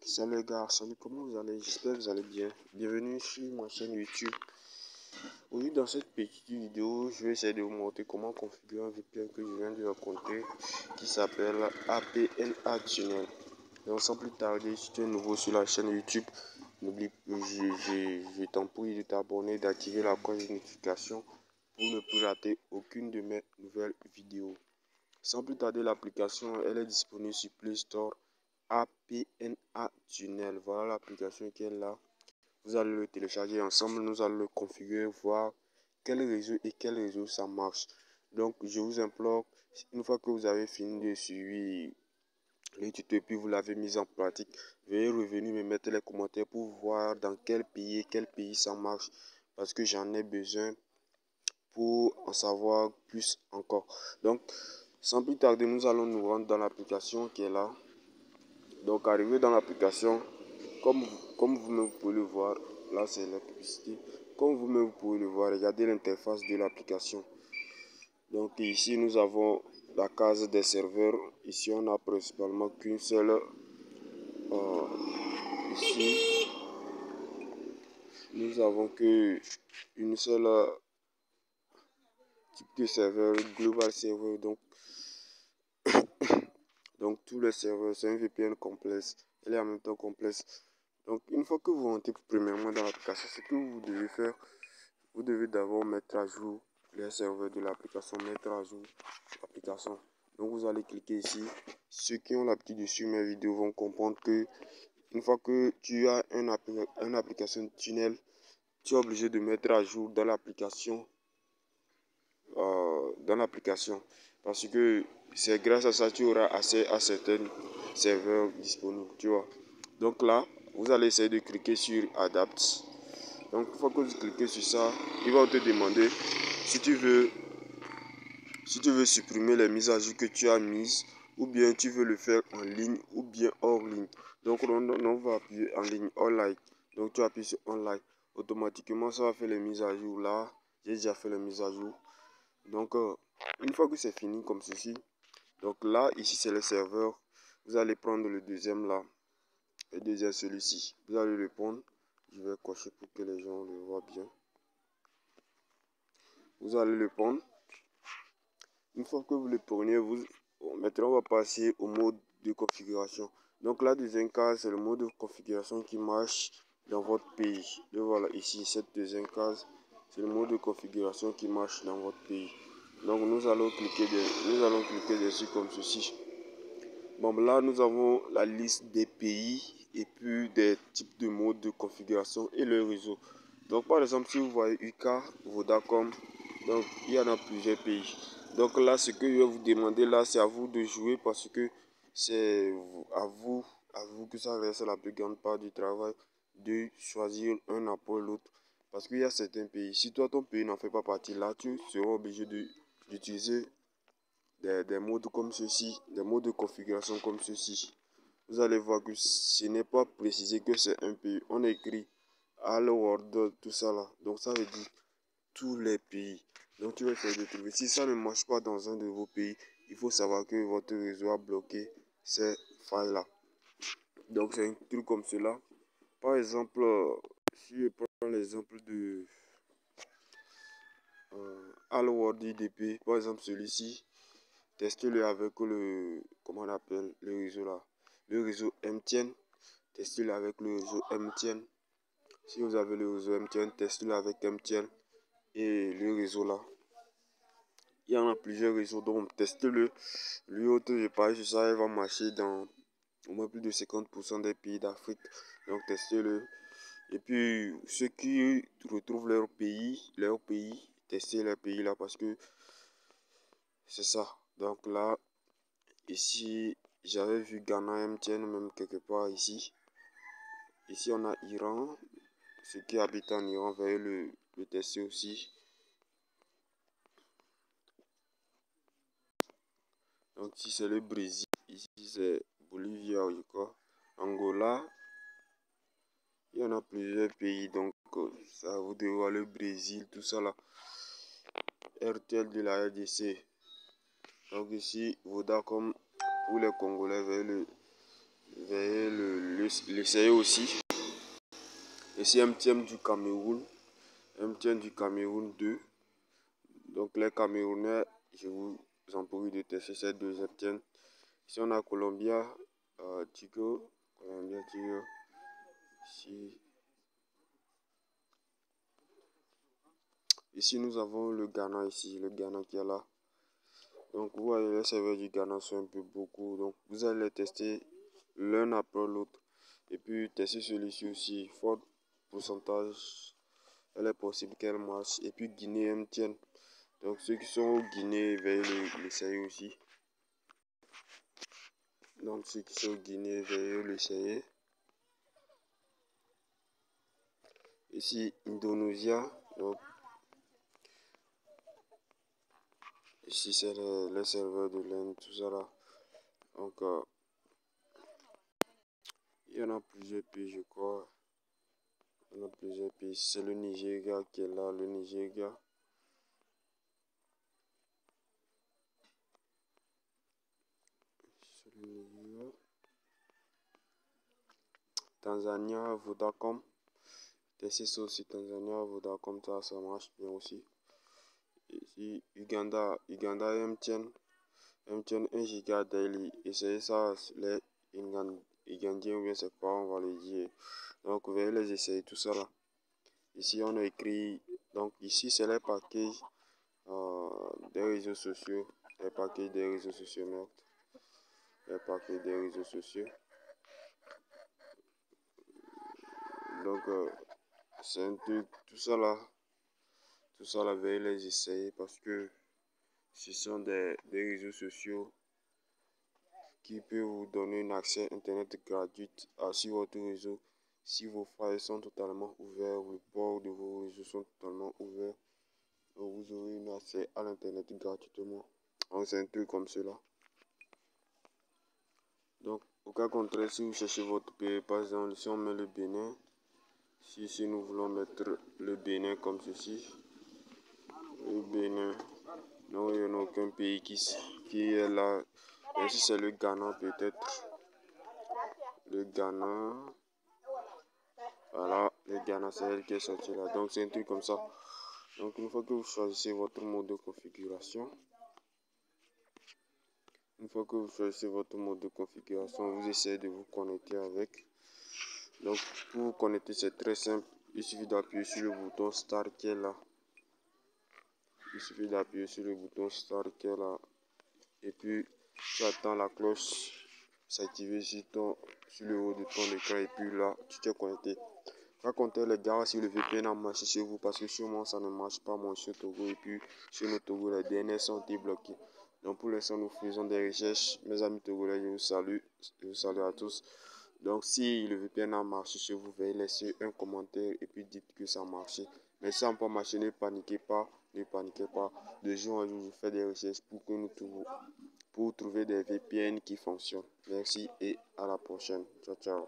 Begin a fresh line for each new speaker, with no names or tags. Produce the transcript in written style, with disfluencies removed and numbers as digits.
Salut les gars, salut, comment vous allez? J'espère que vous allez bien. Bienvenue sur ma chaîne YouTube. Aujourd'hui, dans cette petite vidéo, je vais essayer de vous montrer comment configurer un VPN que je viens de raconter qui s'appelle APNA Tunnel. Donc, sans plus tarder, si tu es nouveau sur la chaîne YouTube, n'oublie pas, je t'en prie de t'abonner, d'activer la cloche de notification pour ne plus rater aucune de mes nouvelles vidéos. Sans plus tarder, l'application elle est disponible sur Play Store. APNA Tunnel, voilà l'application qui est là. Vous allez le télécharger ensemble, nous allons le configurer, voir quel réseau ça marche. Donc je vous implore, une fois que vous avez fini de suivre le tuto et puis vous l'avez mis en pratique, veuillez revenir me mettre les commentaires pour voir dans quel pays ça marche, parce que j'en ai besoin pour en savoir plus encore. Donc sans plus tarder, nous allons nous rendre dans l'application qui est là. Donc arrivé dans l'application, comme vous-même pouvez le voir, là c'est la publicité. Comme vous-même pouvez le voir, regardez l'interface de l'application. Donc ici nous avons la case des serveurs. Ici on a principalement qu'une seule. Ici nous avons que une seule type de serveur, global server. Donc tous les serveurs, c'est un VPN complexe. Elle est en même temps complexe. Donc une fois que vous rentrez premièrement dans l'application, ce que vous devez faire, vous devez d'abord mettre à jour les serveurs de l'application, mettre à jour l'application. Donc vous allez cliquer ici. Ceux qui ont l'habitude de suivre mes vidéos vont comprendre que une fois que tu as une application tunnel, tu es obligé de mettre à jour dans l'application. Parce que c'est grâce à ça que tu auras accès à certains serveurs disponibles, tu vois. Donc là, vous allez essayer de cliquer sur Adapt. Donc une fois que vous cliquez sur ça, il va te demander si tu veux supprimer les mises à jour que tu as mises, ou bien tu veux le faire en ligne ou bien hors ligne. Donc on va appuyer en ligne, online. Donc tu appuies sur online. Automatiquement ça va faire les mises à jour. Là, j'ai déjà fait les mises à jour. Donc une fois que c'est fini comme ceci, donc là ici c'est le serveur. Vous allez prendre le deuxième là, le deuxième celui-ci. Vous allez le prendre. Je vais cocher pour que les gens le voient bien. Vous allez le prendre. Une fois que vous le prenez, maintenant on va passer au mode de configuration. Donc la deuxième case, c'est le mode de configuration qui marche dans votre pays. Et voilà, ici, cette deuxième case, c'est le mode de configuration qui marche dans votre pays. Donc nous allons cliquer dessus comme ceci. Bon, là, nous avons la liste des pays et puis des types de modes de configuration et le réseau. Donc par exemple, si vous voyez UK, Vodacom, donc il y en a plusieurs pays. Donc là, ce que je vais vous demander là, c'est à vous de jouer parce que c'est à vous que ça reste la plus grande part du travail de choisir un après l'autre. Parce qu'il y a certains pays, si toi ton pays n'en fait pas partie, là tu seras obligé d'utiliser des modes comme ceci, des modes de configuration comme ceci. Vous allez voir que ce n'est pas précisé que c'est un pays. On écrit All World, tout ça là. Donc ça veut dire tous les pays. Donc tu vas essayer de trouver. Si ça ne marche pas dans un de vos pays, il faut savoir que votre réseau a bloqué ces failles là. Donc c'est un truc comme cela. Par exemple, si je prends l'exemple de All World IDP, par exemple celui-ci, testez-le avec comment on appelle le réseau là, le réseau MTN. Testez-le avec le réseau MTN. Si vous avez le réseau MTN, testez-le avec MTN et le réseau là. Il y en a plusieurs réseaux, donc testez-le. Lui, autre, je parle sur ça, il va marcher dans au moins plus de 50% des pays d'Afrique. Donc testez-le. Et puis ceux qui retrouvent leur pays, testez leur pays là parce que c'est ça. Donc là, ici, j'avais vu Ghana MTN même quelque part ici. Ici, on a Iran. Ceux qui habitent en Iran, veuillez le tester aussi. Donc ici, c'est le Brésil. Ici, c'est Bolivia, je crois. Angola. Il y en a plusieurs pays. Donc, ça vous devez voir le Brésil, tout ça là. RTL de la RDC. Donc ici, Vodacom pour les Congolais, veuillez l'essayer aussi. Ici MTN du Cameroun. MTN du Cameroun 2. Donc les Camerounais, je vous en prie de tester ces deux MTN. Ici on a Colombia, Tigo. Colombia, Tigo. Ici nous avons le Ghana ici, le Ghana qui est là. Donc vous voyez les serveurs du Ghana sont un peu beaucoup. Donc vous allez les tester l'un après l'autre. Et puis tester celui-ci aussi. Fort pourcentage. Elle est possible qu'elle marche. Et puis Guinée MTN. Donc ceux qui sont au Guinée, veuillez l'essayer aussi. Donc ceux qui sont au Guinée, veuillez l'essayer. Ici Indonesia. Donc ici c'est les serveurs de l'Inde, tout ça là. Donc il y en a plusieurs pays, je crois. Il y en a plusieurs pays. C'est le Nigeria qui est là, le Nigeria. Tanzania, Vodacom. Tester ça aussi, Tanzania, Vodacom, ça marche bien aussi. Ici, Uganda MTN. MTN 1 giga daily. Essayez ça, les Ugandiens, ou bien c'est quoi, on va le dire. Donc, vous allez les essayer, tout ça là. Ici, on a écrit, donc ici, c'est les packages des réseaux sociaux. Les packages des réseaux sociaux, merde. Les packages des réseaux sociaux. Donc, c'est un truc, tout ça là, veuillez les essayer parce que ce sont des réseaux sociaux qui peuvent vous donner un accès internet gratuit sur votre réseau. Si vos failles sont totalement ouverts, les bords de vos réseaux sont totalement ouverts, donc vous aurez un accès à l'internet gratuitement. Donc c'est un truc comme cela. Donc au cas contraire, si vous cherchez votre pays, par exemple, si on met le Bénin, si nous voulons mettre le Bénin comme ceci, le Bénin, non, il n'y en a aucun pays qui est là. Et si c'est le Ghana peut-être, le Ghana, voilà, le Ghana c'est elle qui est sortie là, donc c'est un truc comme ça. Donc une fois que vous choisissez votre mode de configuration, vous essayez de vous connecter avec. Donc pour vous connecter c'est très simple, il suffit d'appuyer sur le bouton Start qui est là. Et puis tu attends la cloche s'activer sur le haut de ton écran et puis là tu t'es connecté. Racontez les gars si le VPN a marché chez vous parce que sur moi ça ne marche pas, moi sur Togo, et puis sur nos Togo les DNS sont débloqués. Donc pour l'instant nous faisons des recherches, mes amis togolais, je vous salue à tous. Donc si le VPN a marché chez vous, veuillez laisser un commentaire et puis dites que ça a marché. Mais si ça n'a pas marché, ne paniquez pas. De jour en jour je fais des recherches pour trouver des VPN qui fonctionnent. Merci et à la prochaine. Ciao ciao.